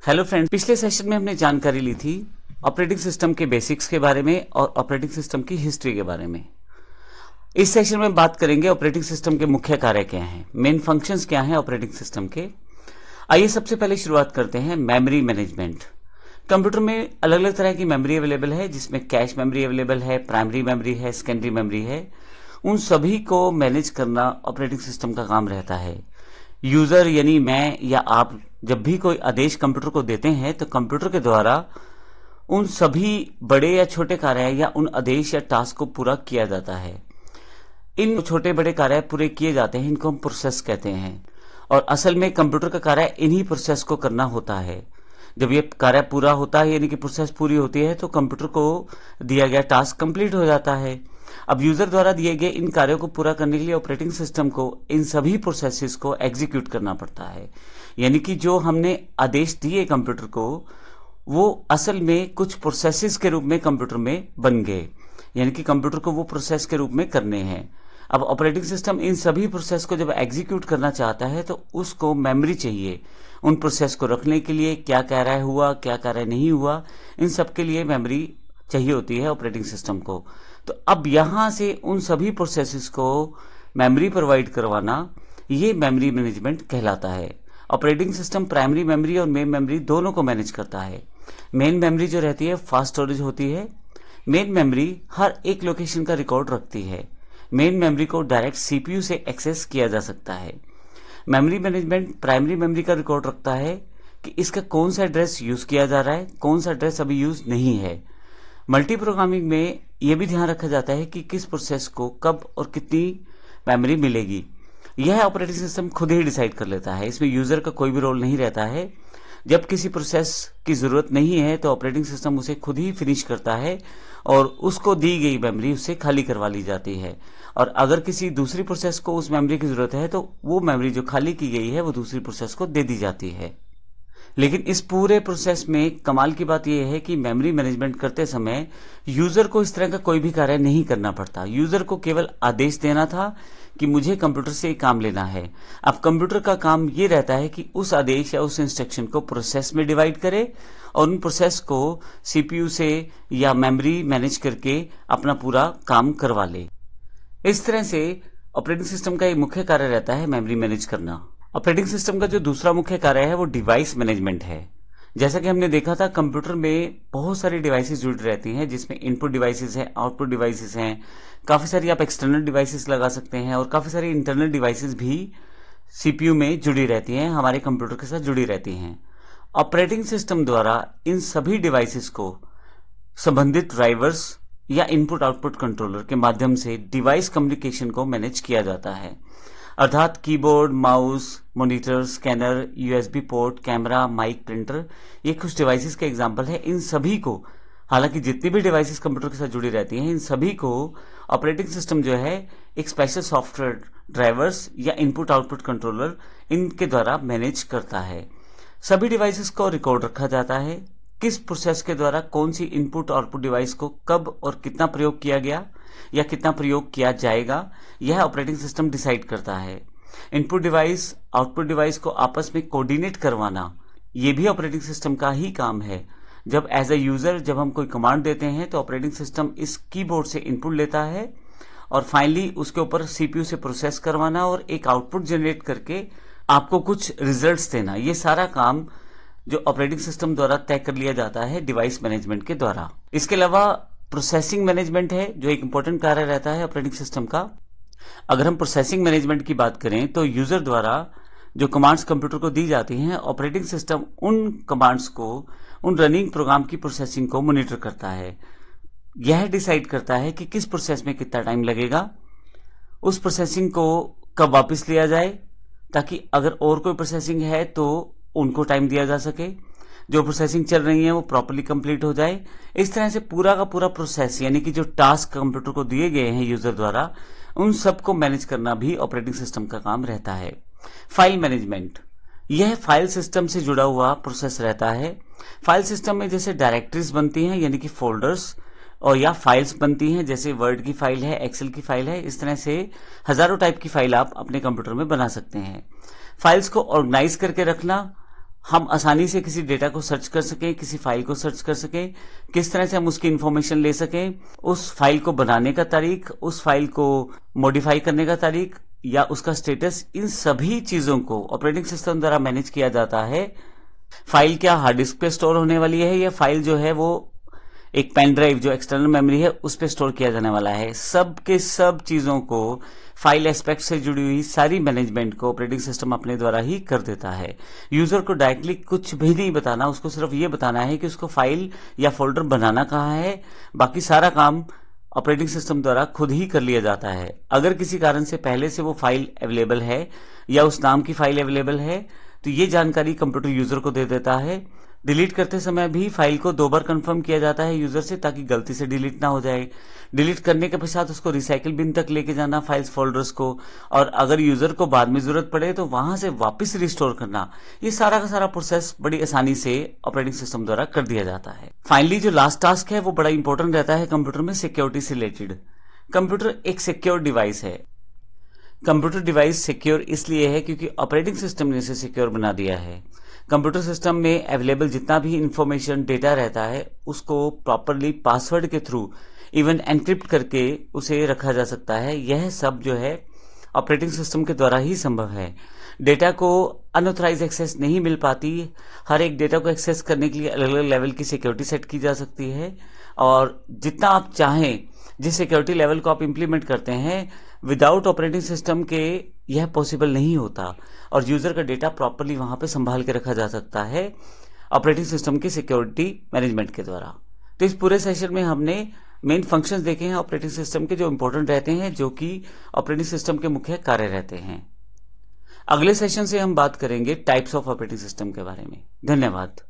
Hello friends, पिछले session में हमने जानकारी ली थी ऑपरेटिंग सिस्टम के बेसिक्स के बारे में और ऑपरेटिंग सिस्टम की हिस्ट्री के बारे में। इस सेशन में बात करेंगे ऑपरेटिंग सिस्टम के मुख्य कार्य क्या हैं, मेन फंक्शंस क्या हैं ऑपरेटिंग सिस्टम के। आइए सबसे पहले शुरुआत करते हैं मेमोरी मैनेजमेंट। कंप्यूटर में अलग अलग तरह की मेमोरी अवेलेबल है, जिसमें कैश मेमोरी अवेलेबल है, प्राइमरी मेमोरी है, सेकेंडरी मेमोरी है। उन सभी को मैनेज करना ऑपरेटिंग सिस्टम का काम रहता है। यूजर यानी मैं या आप जब भी कोई आदेश कंप्यूटर को देते हैं तो कंप्यूटर के द्वारा उन सभी बड़े या छोटे कार्य या उन आदेश या टास्क को पूरा किया जाता है। इन छोटे बड़े कार्य पूरे किए जाते हैं, इनको हम प्रोसेस कहते हैं। और असल में कंप्यूटर का कार्य इन्हीं प्रोसेस को करना होता है। जब ये कार्य पूरा होता है यानी कि प्रोसेस पूरी होती है तो कंप्यूटर को दिया गया टास्क कंप्लीट हो जाता है। अब यूजर द्वारा दिए गए इन कार्यों को पूरा करने के लिए ऑपरेटिंग सिस्टम को इन सभी प्रोसेसेस को एग्जीक्यूट करना पड़ता है। यानी कि जो हमने आदेश दिए कंप्यूटर को वो असल में कुछ प्रोसेसेस के रूप में कंप्यूटर में बन गए, यानी कि कंप्यूटर को वो प्रोसेस के रूप में करने हैं। अब ऑपरेटिंग सिस्टम इन सभी प्रोसेस को जब एग्जीक्यूट करना चाहता है तो उसको मेमोरी चाहिए। उन प्रोसेस को रखने के लिए क्या कार्य हुआ, क्या कार्य नहीं हुआ, इन सब के लिए मेमोरी चाहिए होती है ऑपरेटिंग सिस्टम को। तो अब यहां से उन सभी प्रोसेसेस को मेमोरी प्रोवाइड करवाना ये मेमोरी मैनेजमेंट कहलाता है। ऑपरेटिंग सिस्टम प्राइमरी मेमोरी और मेन मेमोरी दोनों को मैनेज करता है। मेन मेमोरी जो रहती है फास्ट स्टोरेज होती है। मेन मेमोरी हर एक लोकेशन का रिकॉर्ड रखती है। मेन मेमोरी को डायरेक्ट सीपीयू से एक्सेस किया जा सकता है। मेमोरी मैनेजमेंट प्राइमरी मेमोरी का रिकॉर्ड रखता है कि इसका कौन सा एड्रेस यूज किया जा रहा है, कौन सा एड्रेस अभी यूज नहीं है। मल्टी प्रोग्रामिंग में यह भी ध्यान रखा जाता है कि किस प्रोसेस को कब और कितनी मेमोरी मिलेगी। यह ऑपरेटिंग सिस्टम खुद ही डिसाइड कर लेता है, इसमें यूजर का कोई भी रोल नहीं रहता है। जब किसी प्रोसेस की जरूरत नहीं है तो ऑपरेटिंग सिस्टम उसे खुद ही फिनिश करता है और उसको दी गई मेमोरी उससे खाली करवा ली जाती है। और अगर किसी दूसरी प्रोसेस को उस मेमोरी की जरूरत है तो वो मेमोरी जो खाली की गई है वो दूसरी प्रोसेस को दे दी जाती है। लेकिन इस पूरे प्रोसेस में कमाल की बात यह है कि मेमोरी मैनेजमेंट करते समय यूजर को इस तरह का कोई भी कार्य नहीं करना पड़ता। यूजर को केवल आदेश देना था कि मुझे कंप्यूटर से काम लेना है। अब कंप्यूटर का काम ये रहता है कि उस आदेश या उस इंस्ट्रक्शन को प्रोसेस में डिवाइड करे और उन प्रोसेस को सीपीयू से या मेमोरी मैनेज करके अपना पूरा काम करवा ले। इस तरह से ऑपरेटिंग सिस्टम का एक मुख्य कार्य रहता है मेमोरी मैनेज करना। ऑपरेटिंग सिस्टम का जो दूसरा मुख्य कार्य है वो डिवाइस मैनेजमेंट है। जैसा कि हमने देखा था कंप्यूटर में बहुत सारी डिवाइसेस जुड़ी रहती हैं, जिसमें इनपुट डिवाइसेस हैं, आउटपुट डिवाइसेस हैं, काफी सारी आप एक्सटर्नल डिवाइसेस लगा सकते हैं और काफी सारी इंटरनल डिवाइसेस भी सीपीयू में जुड़ी रहती हैं, हमारे कंप्यूटर के साथ जुड़ी रहती हैं। ऑपरेटिंग सिस्टम द्वारा इन सभी डिवाइसेस को संबंधित ड्राइवर्स या इनपुट आउटपुट कंट्रोलर के माध्यम से डिवाइस कम्युनिकेशन को मैनेज किया जाता है। अर्थात keyboard, mouse, monitor, scanner, USB port, camera, mic, printer, ये कुछ डिवाइसेस के एग्जांपल है। इन सभी को, हालांकि जितनी भी डिवाइसेस कंप्यूटर के साथ जुड़ी रहती हैं, इन सभी को ऑपरेटिंग सिस्टम जो है एक स्पेशल सॉफ्टवेयर ड्राइवर्स या इनपुट आउटपुट कंट्रोलर इनके द्वारा मैनेज करता है। सभी डिवाइसेस को रिकॉर्ड रखा जाता है, किस प्रोसेस के द्वारा कौन सी इनपुट आउटपुट डिवाइस को कब और कितना प्रयोग किया गया या कितना प्रयोग किया जाएगा, यह ऑपरेटिंग सिस्टम डिसाइड करता है। इनपुट डिवाइस आउटपुट डिवाइस को आपस में कोऑर्डिनेट करवाना यह भी ऑपरेटिंग सिस्टम का ही काम है। जब एज ए यूजर जब हम कोई कमांड देते हैं तो ऑपरेटिंग सिस्टम इस कीबोर्ड से इनपुट लेता है और फाइनली उसके ऊपर सीपीयू से प्रोसेस करवाना और एक आउटपुट जनरेट करके आपको कुछ रिजल्ट्स देना, ये सारा काम जो ऑपरेटिंग सिस्टम द्वारा तय कर लिया जाता है डिवाइस मैनेजमेंट के द्वारा। इसके अलावा प्रोसेसिंग मैनेजमेंट है जो एक इंपॉर्टेंट कार्य रहता है ऑपरेटिंग सिस्टम का। अगर हम प्रोसेसिंग मैनेजमेंट की बात करें तो यूजर द्वारा जो कमांड्स कंप्यूटर को दी जाती हैं, ऑपरेटिंग सिस्टम उन कमांड्स को, उन रनिंग प्रोग्राम की प्रोसेसिंग को मॉनिटर करता है। यह डिसाइड करता है कि किस प्रोसेस में कितना टाइम लगेगा, उस प्रोसेसिंग को कब वापस लिया जाए ताकि अगर और कोई प्रोसेसिंग है तो उनको टाइम दिया जा सके, जो प्रोसेसिंग चल रही है वो प्रॉपर्ली कंप्लीट हो जाए। इस तरह से पूरा का पूरा प्रोसेस यानी कि जो टास्क कंप्यूटर को दिए गए हैं यूजर द्वारा, उन सबको मैनेज करना भी ऑपरेटिंग सिस्टम का काम रहता है। फाइल मैनेजमेंट, यह फाइल सिस्टम से जुड़ा हुआ प्रोसेस रहता है। फाइल सिस्टम में जैसे डायरेक्टरीज बनती हैं यानी कि फोल्डर्स, और या फाइल्स बनती हैं जैसे वर्ड की फाइल है, एक्सेल की फाइल है, इस तरह से हजारों टाइप की फाइल आप अपने कंप्यूटर में बना सकते हैं। फाइल्स को ऑर्गेनाइज करके रखना हम आसानी से किसी डेटा को सर्च कर सकें, किसी फाइल को सर्च कर सकें, किस तरह से हम उसकी इंफॉर्मेशन ले सकें, उस फाइल को बनाने का तारीख, उस फाइल को मॉडिफाई करने का तारीख या उसका स्टेटस, इन सभी चीजों को ऑपरेटिंग सिस्टम द्वारा मैनेज किया जाता है। फाइल क्या हार्ड डिस्क पे स्टोर होने वाली है या फाइल जो है वो एक पेन ड्राइव जो एक्सटर्नल मेमोरी है उस पे स्टोर किया जाने वाला है। सब के सब चीजों को, फाइल एस्पेक्ट से जुड़ी हुई सारी मैनेजमेंट को ऑपरेटिंग सिस्टम अपने द्वारा ही कर देता है। यूजर को डायरेक्टली कुछ भी नहीं बताना, उसको सिर्फ ये बताना है कि उसको फाइल या फोल्डर बनाना कहाँ है। बाकी सारा काम ऑपरेटिंग सिस्टम द्वारा खुद ही कर लिया जाता है। अगर किसी कारण से पहले से वो फाइल अवेलेबल है या उस नाम की फाइल अवेलेबल है तो ये जानकारी कंप्यूटर यूजर को दे देता है। डिलीट करते समय भी फाइल को 2 बार कंफर्म किया जाता है यूजर से, ताकि गलती से डिलीट ना हो जाए। डिलीट करने के पश्चात उसको रिसाइकिल बिन तक लेके जाना फाइल्स फोल्डर्स को, और अगर यूजर को बाद में जरूरत पड़े तो वहां से वापस रिस्टोर करना, ये सारा का सारा प्रोसेस बड़ी आसानी से ऑपरेटिंग सिस्टम द्वारा कर दिया जाता है। फाइनली जो लास्ट टास्क है वो बड़ा इंपॉर्टेंट रहता है कंप्यूटर में, सिक्योरिटी से रिलेटेड। कंप्यूटर एक सिक्योर डिवाइस है। कंप्यूटर डिवाइस सिक्योर इसलिए है क्योंकि ऑपरेटिंग सिस्टम ने इसे सिक्योर बना दिया है। कंप्यूटर सिस्टम में अवेलेबल जितना भी इंफॉर्मेशन, डेटा रहता है उसको प्रॉपरली पासवर्ड के थ्रू इवन एनक्रिप्ट करके उसे रखा जा सकता है। यह सब जो है ऑपरेटिंग सिस्टम के द्वारा ही संभव है। डेटा को अनऑथराइज एक्सेस नहीं मिल पाती। हर एक डेटा को एक्सेस करने के लिए अलग अलग लेवल की सिक्योरिटी सेट की जा सकती है, और जितना आप चाहें, जिस सिक्योरिटी लेवल को आप इंप्लीमेंट करते हैं, विदाउट ऑपरेटिंग सिस्टम के यह पॉसिबल नहीं होता, और यूजर का डेटा प्रॉपरली वहां पे संभाल के रखा जा सकता है ऑपरेटिंग सिस्टम की सिक्योरिटी मैनेजमेंट के द्वारा। तो इस पूरे सेशन में हमने मेन फंक्शंस देखे हैं ऑपरेटिंग सिस्टम के, जो इंपॉर्टेंट रहते हैं, जो कि ऑपरेटिंग सिस्टम के मुख्य कार्य रहते हैं। अगले सेशन से हम बात करेंगे टाइप्स ऑफ ऑपरेटिंग सिस्टम के बारे में। धन्यवाद।